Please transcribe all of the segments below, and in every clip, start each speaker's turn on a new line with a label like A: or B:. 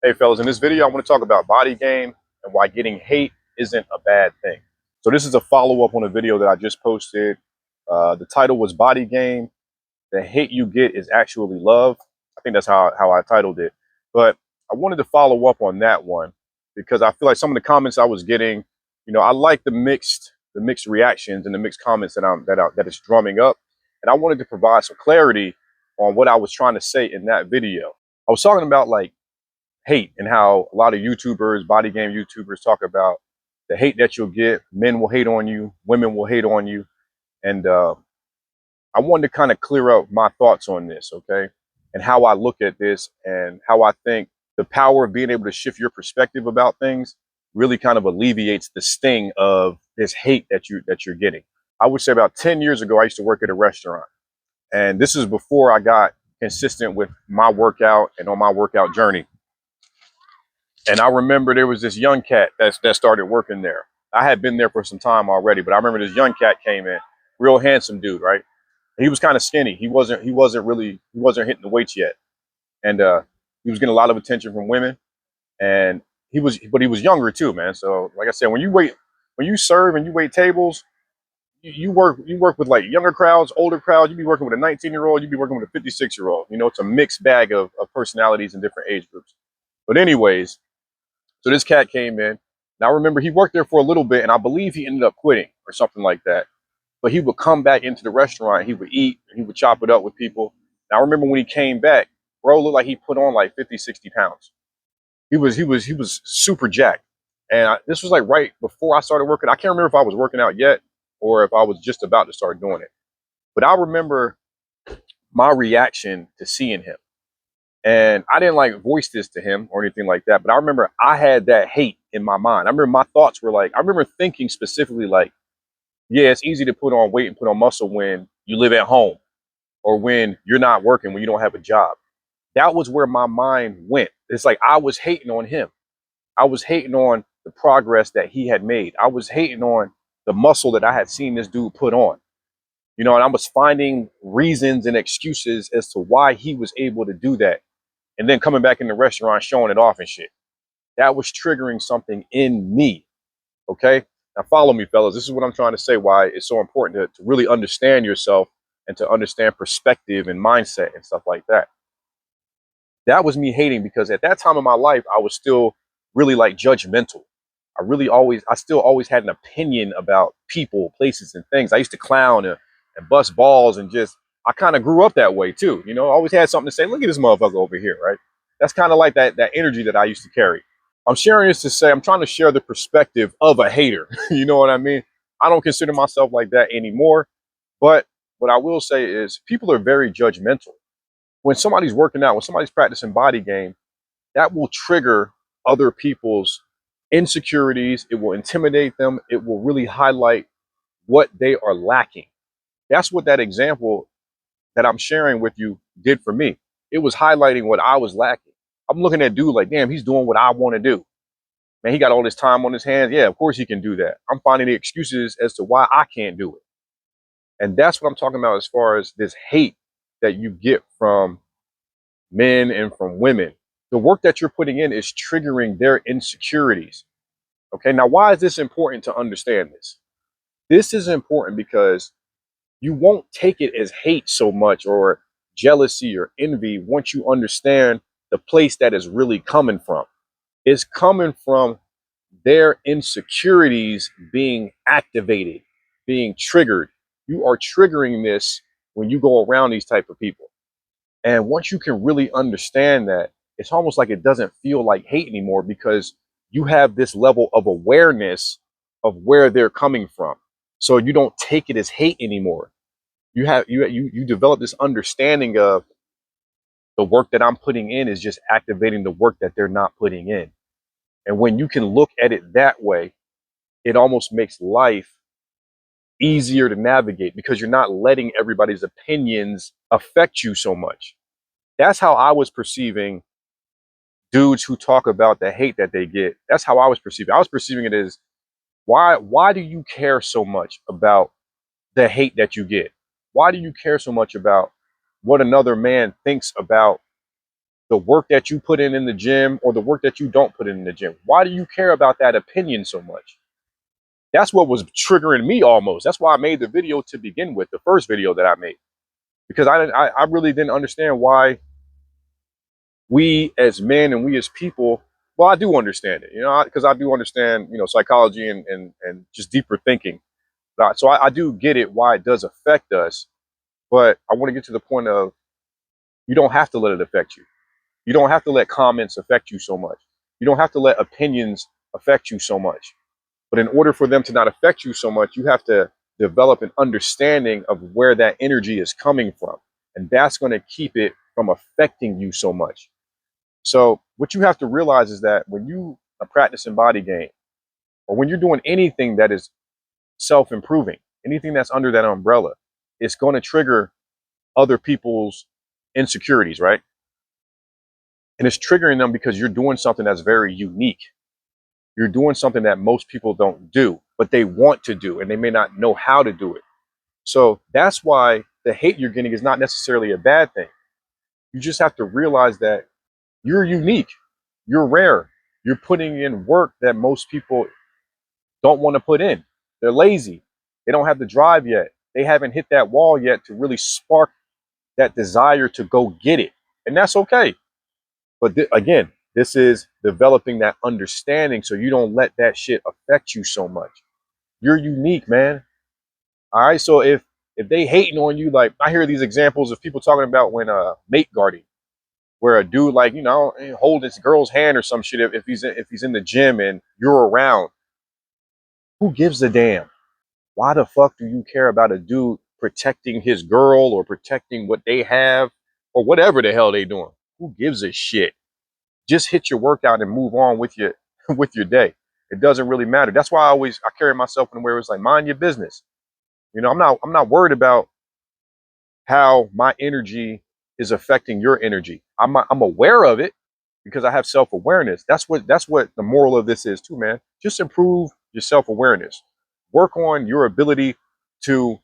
A: Hey fellas, in this video, I want to talk about body game and why getting hate isn't a bad thing. So this is a follow-up on a video that I just posted. The title was Body Game. The hate you get is actually love. I think that's how I titled it. But I wanted to follow up on that one because I feel like some of the comments I was getting, I like the mixed reactions and the mixed comments that it's drumming up. And I wanted to provide some clarity on what I was trying to say in that video. I was talking about like hate and how a lot of YouTubers, body game YouTubers talk about the hate that you'll get. Men will hate on you, women will hate on you. And I wanted to kind of clear up my thoughts on this, okay? And how I look at this and how I think the power of being able to shift your perspective about things really kind of alleviates the sting of this hate that you're getting. I would say about 10 years ago, I used to work at a restaurant. And this is before I got consistent with my workout and on my workout journey. And I remember there was this young cat that started working there. I had been there for some time already, but I remember this young cat came in, real handsome dude, right? He was kind of skinny. He wasn't hitting the weights yet. And he was getting a lot of attention from women. And but he was younger too, man. So like I said, when you serve and you wait tables, you work with like younger crowds, older crowds. You be working with a 19-year-old, you be working with a 56-year-old. It's a mixed bag of personalities and different age groups. But anyways, so this cat came in. Now I remember he worked there for a little bit, and I believe he ended up quitting or something like that. But he would come back into the restaurant, he would eat, and he would chop it up with people. Now I remember when he came back, bro looked like he put on like 50, 60 pounds. He was super jacked. And this was like right before I started working. I can't remember if I was working out yet or if I was just about to start doing it. But I remember my reaction to seeing him. And I didn't like voice this to him or anything like that. But I remember I had that hate in my mind. I remember my thoughts were like, I remember thinking specifically like, yeah, it's easy to put on weight and put on muscle when you live at home or when you're not working, when you don't have a job. That was where my mind went. It's like I was hating on him. I was hating on the progress that he had made. I was hating on the muscle that I had seen this dude put on. And I was finding reasons and excuses as to why he was able to do that. And then coming back in the restaurant, showing it off and shit. That was triggering something in me. Okay. Now follow me, fellas. This is what I'm trying to say, why it's so important to really understand yourself and to understand perspective and mindset and stuff like that. That was me hating because at that time in my life, I was still really like judgmental. I still always had an opinion about people, places, and things. I used to clown and bust balls and I kind of grew up that way too. I always had something to say. Look at this motherfucker over here, right? That's kind of like that energy that I used to carry. I'm sharing this to say I'm trying to share the perspective of a hater. You know what I mean? I don't consider myself like that anymore. But what I will say is people are very judgmental. When somebody's working out, when somebody's practicing body game, that will trigger other people's insecurities. It will intimidate them. It will really highlight what they are lacking. That's what that example that I'm sharing with you did for me. It was highlighting what I was lacking. I'm looking at dude like, damn, he's doing what I want to do. Man, he got all this time on his hands. Yeah, of course he can do that. I'm finding the excuses as to why I can't do it. And that's what I'm talking about as far as this hate that you get from men and from women. The work that you're putting in is triggering their insecurities. Okay, now why is this important to understand this? This is important because you won't take it as hate so much or jealousy or envy once you understand the place that is really coming from. It's coming from their insecurities being activated, being triggered. You are triggering this when you go around these type of people. And once you can really understand that, it's almost like it doesn't feel like hate anymore because you have this level of awareness of where they're coming from. So you don't take it as hate anymore. You develop this understanding of the work that I'm putting in is just activating the work that they're not putting in. And when you can look at it that way, it almost makes life easier to navigate because you're not letting everybody's opinions affect you so much. That's how I was perceiving dudes who talk about the hate that they get. That's how I was perceiving. I was perceiving it as why do you care so much about the hate that you get? Why do you care so much about what another man thinks about the work that you put in the gym or the work that you don't put in the gym? Why do you care about that opinion so much? That's what was triggering me almost. That's why I made the video to begin with, the first video that I made, because I really didn't understand why we as men and we as people, well, I do understand it, because I do understand, psychology and just deeper thinking. So I do get it why it does affect us, but I want to get to the point of you don't have to let it affect you. You don't have to let comments affect you so much. You don't have to let opinions affect you so much. But in order for them to not affect you so much, you have to develop an understanding of where that energy is coming from. And that's going to keep it from affecting you so much. So what you have to realize is that when you are practicing body game, or when you're doing anything that is self-improving, anything that's under that umbrella, it's going to trigger other people's insecurities, right? And it's triggering them because you're doing something that's very unique. You're doing something that most people don't do, but they want to do, and they may not know how to do it. So that's why the hate you're getting is not necessarily a bad thing. You just have to realize that you're unique. You're rare. You're putting in work that most people don't want to put in. They're lazy. They don't have the drive yet. They haven't hit that wall yet to really spark that desire to go get it. And that's okay. But again, this is developing that understanding so you don't let that shit affect you so much. You're unique, man. All right. So if they hating on you, like I hear these examples of people talking about when mate guarding, where a dude like, hold his girl's hand or some shit if he's in the gym and you're around. Who gives a damn? Why the fuck do you care about a dude protecting his girl or protecting what they have or whatever the hell they doing? Who gives a shit? Just hit your workout and move on with your with your day. It doesn't really matter. That's why I carry myself in a way where it's like, mind your business. I'm not worried about how my energy is affecting your energy. I'm aware of it because I have self-awareness. That's what the moral of this is too, man. Just improve your self-awareness. Work on your ability to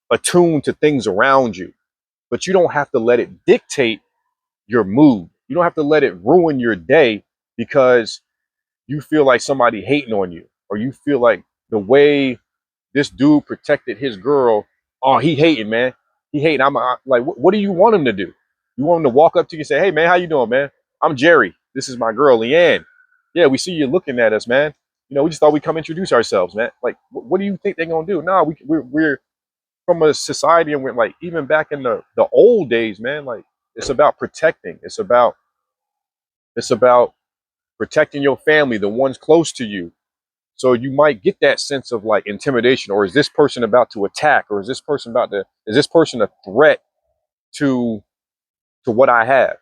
A: attune to things around you, but you don't have to let it dictate your mood. You don't have to let it ruin your day because you feel like somebody hating on you, or you feel like the way this dude protected his girl, oh, he hating, man. He hating. Like, what do you want him to do? You want him to walk up to you and say, hey, man, how you doing, man? I'm Jerry. This is my girl, Leanne. Yeah, we see you looking at us, man. We just thought we'd come introduce ourselves, man. Like, what do you think they're going to do? No, we're from a society, and we're like, even back in the old days, man, like, it's about protecting. It's about protecting your family, the ones close to you. So you might get that sense of like intimidation, or is this person about to attack, or is this person a threat to what I have?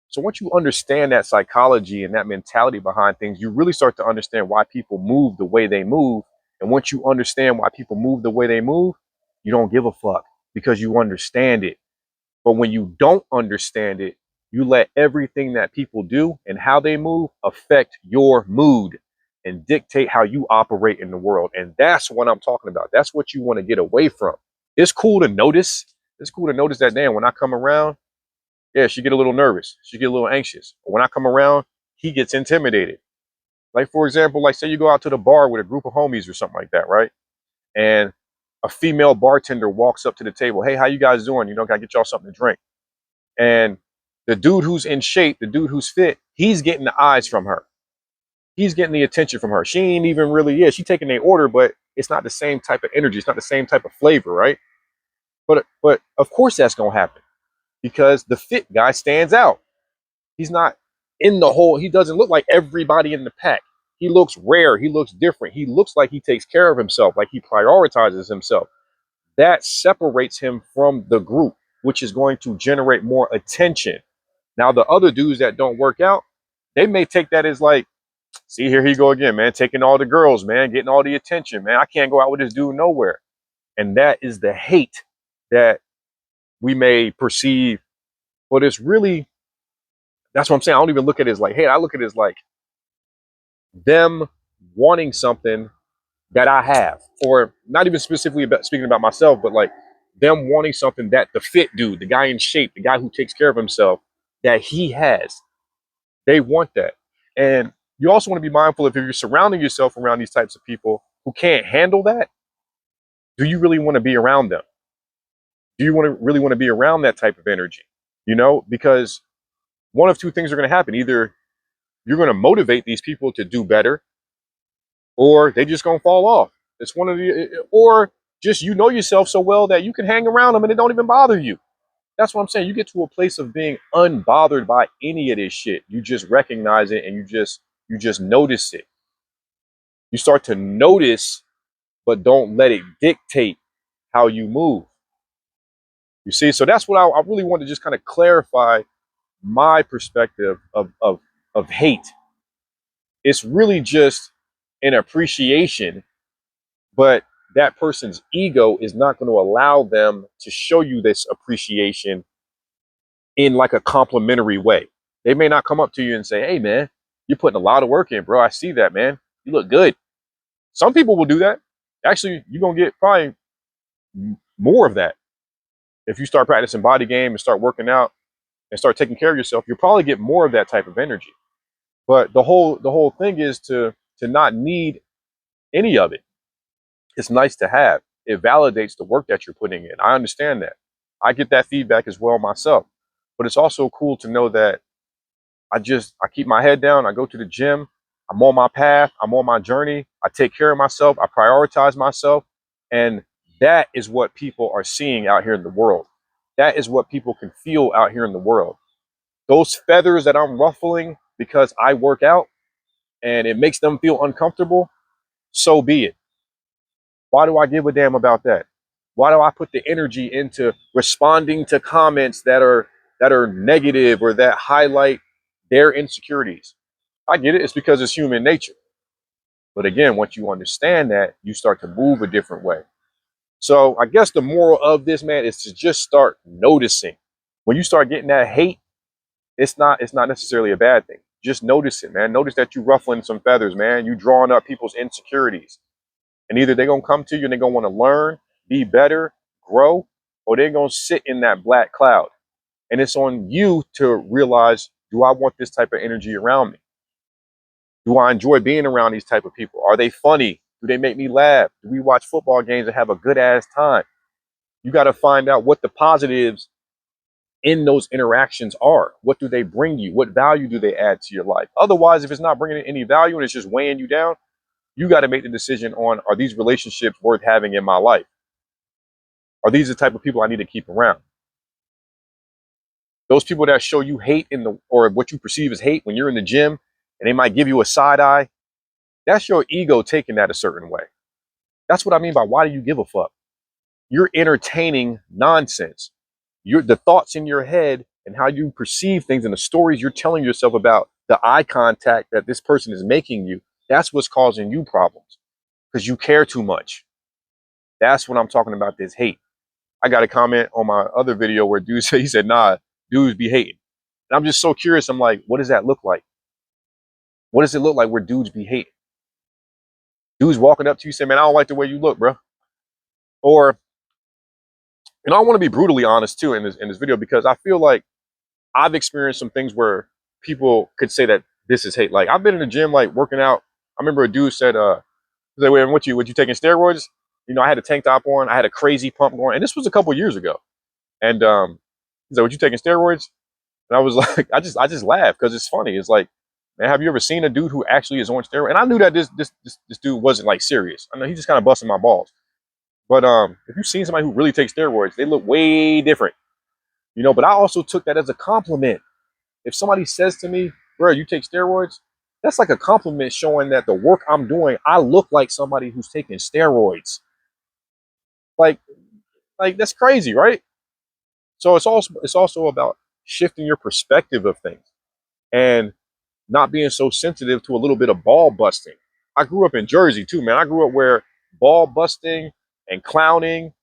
A: So once you understand that psychology and that mentality behind things, you really start to understand why people move the way they move. And once you understand why people move the way they move, you don't give a fuck because you understand it. But when you don't understand it, you let everything that people do and how they move affect your mood and dictate how you operate in the world. And that's what I'm talking about. That's what you want to get away from. It's cool to notice. It's cool to notice that, damn, when I come around, yeah, she get a little nervous. She get a little anxious. But when I come around, he gets intimidated. Like, for example, like say you go out to the bar with a group of homies or something like that, right? And a female bartender walks up to the table. Hey, how you guys doing? Gotta get y'all something to drink. And the dude who's in shape, the dude who's fit, he's getting the eyes from her. He's getting the attention from her. She ain't even really, yeah, she's taking their order, but it's not the same type of energy. It's not the same type of flavor, right? But of course that's gonna happen because the fit guy stands out. He's not in the whole, he doesn't look like everybody in the pack. He looks rare. He looks different. He looks like he takes care of himself, like he prioritizes himself. That separates him from the group, which is going to generate more attention. Now, the other dudes that don't work out, they may take that as like, see, here he go again, man, taking all the girls, man, getting all the attention, man. I can't go out with this dude nowhere. And that is the hate that we may perceive, but it's really, that's what I'm saying. I don't even look at it as like hate. I look at it as like them wanting something that I have, or not even specifically about speaking about myself, but like them wanting something that the fit dude, the guy in shape, the guy who takes care of himself, that he has. They want that. And you also want to be mindful if you're surrounding yourself around these types of people who can't handle that, do you really want to be around them? Do you really want to be around that type of energy? Because one of two things are going to happen. Either you're going to motivate these people to do better, or they just going to fall off. It's one of the, or just yourself so well that you can hang around them and it don't even bother you. That's what I'm saying. You get to a place of being unbothered by any of this shit. You just recognize it and you just notice it. You start to notice, but don't let it dictate how you move. You see, so that's what I really want to just kind of clarify my perspective of hate. It's really just an appreciation, but that person's ego is not going to allow them to show you this appreciation in like a complimentary way. They may not come up to you and say, "Hey, man, you're putting a lot of work in, bro. I see that, man. You look good." Some people will do that. Actually, you're going to get probably more of that. If you start practicing body game and start working out and start taking care of yourself, you'll probably get more of that type of energy. But the whole thing is to not need any of it. It's nice to have. It validates the work that you're putting in. I understand that. I get that feedback as well myself. But it's also cool to know that I keep my head down. I go to the gym. I'm on my path. I'm on my journey. I take care of myself. I prioritize myself. And that is what people are seeing out here in the world. That is what people can feel out here in the world. Those feathers that I'm ruffling because I work out and it makes them feel uncomfortable, so be it. Why do I give a damn about that? Why do I put the energy into responding to comments that are negative or that highlight their insecurities? I get it. It's because it's human nature. But again, once you understand that, you start to move a different way. So I guess the moral of this, man, is to just start noticing. When you start getting that hate, it's not necessarily a bad thing. Just notice it, man. Notice that you ruffling some feathers, man. You drawing up people's insecurities. And either they're gonna come to you and they're gonna want to learn, be better, grow, or they're gonna sit in that black cloud. And it's on you to realize, do I want this type of energy around me? Do I enjoy being around these type of people? Are they funny? Do they make me laugh? Do we watch football games and have a good ass time? You got to find out what the positives in those interactions are. What do they bring you? What value do they add to your life? Otherwise, if it's not bringing any value and it's just weighing you down, you got to make the decision on, are these relationships worth having in my life? Are these the type of people I need to keep around? Those people that show you hate or what you perceive as hate when you're in the gym and they might give you a side eye, that's your ego taking that a certain way. That's what I mean by, why do you give a fuck? You're entertaining nonsense. The thoughts in your head and how you perceive things and the stories you're telling yourself about the eye contact that this person is making you, that's what's causing you problems because you care too much. That's what I'm talking about, this hate. I got a comment on my other video where dude said, he said, nah, dudes be hating. And I'm just so curious. I'm like, what does that look like? What does it look like where dudes be hating? Dudes walking up to you saying, man, I don't like the way you look, bro. Or, and I want to be brutally honest too in this video, because I feel like I've experienced some things where people could say that this is hate. Like, I've been in the gym, like working out. I remember a dude said, he's like, wait, what you taking steroids? I had a tank top on, I had a crazy pump going, and this was a couple years ago. And he's like, what, you taking steroids? And I was like, I just laughed because it's funny. It's like, man, have you ever seen a dude who actually is on steroids? And I knew that this dude wasn't like serious. I know he just kind of busting my balls. But if you've seen somebody who really takes steroids, they look way different. But I also took that as a compliment. If somebody says to me, bro, you take steroids, that's like a compliment showing that the work I'm doing, I look like somebody who's taking steroids. Like, that's crazy, right? So it's also about shifting your perspective of things and not being so sensitive to a little bit of ball busting. I grew up in Jersey too, man. I grew up where ball busting and clowning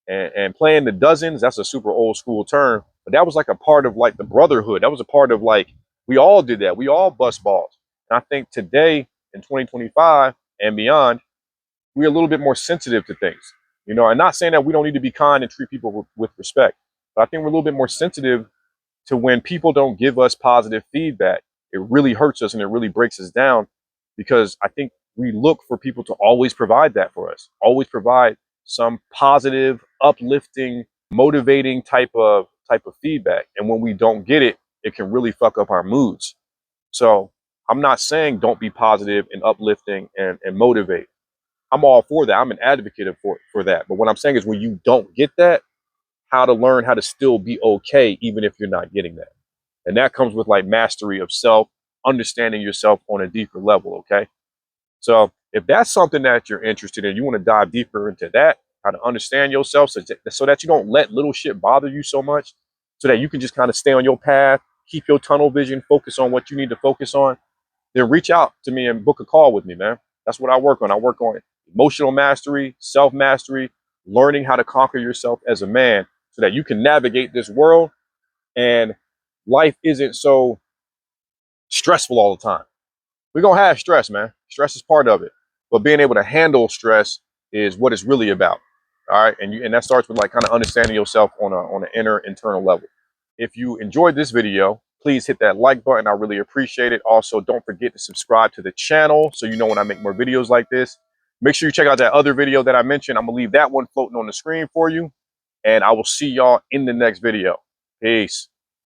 A: and playing the dozens, that's a super old school term, but that was like a part of like the brotherhood. That was a part of like, we all did that. We all bust balls. And I think today in 2025 and beyond, we're a little bit more sensitive to things. I'm not saying that we don't need to be kind and treat people with respect, but I think we're a little bit more sensitive to when people don't give us positive feedback, it really hurts us and it really breaks us down, because I think we look for people to always provide that for us, always provide some positive, uplifting, motivating type of feedback. And when we don't get it, it can really fuck up our moods. So I'm not saying don't be positive and uplifting and motivate. I'm all for that. I'm an advocate for that. But what I'm saying is when you don't get that, how to learn how to still be okay, even if you're not getting that. And that comes with like mastery of self, understanding yourself on a deeper level. Okay. So if that's something that you're interested in, you want to dive deeper into that, how to understand yourself so that you don't let little shit bother you so much, so that you can just kind of stay on your path, keep your tunnel vision, focus on what you need to focus on, then reach out to me and book a call with me, man. That's what I work on. I work on emotional mastery, self mastery, learning how to conquer yourself as a man so that you can navigate this world and life isn't so stressful all the time. We're going to have stress, man. Stress is part of it. But being able to handle stress is what it's really about. All right. And that starts with like kind of understanding yourself on an inner internal level. If you enjoyed this video, please hit that like button. I really appreciate it. Also, don't forget to subscribe to the channel so you know when I make more videos like this. Make sure you check out that other video that I mentioned. I'm going to leave that one floating on the screen for you. And I will see y'all in the next video. Peace.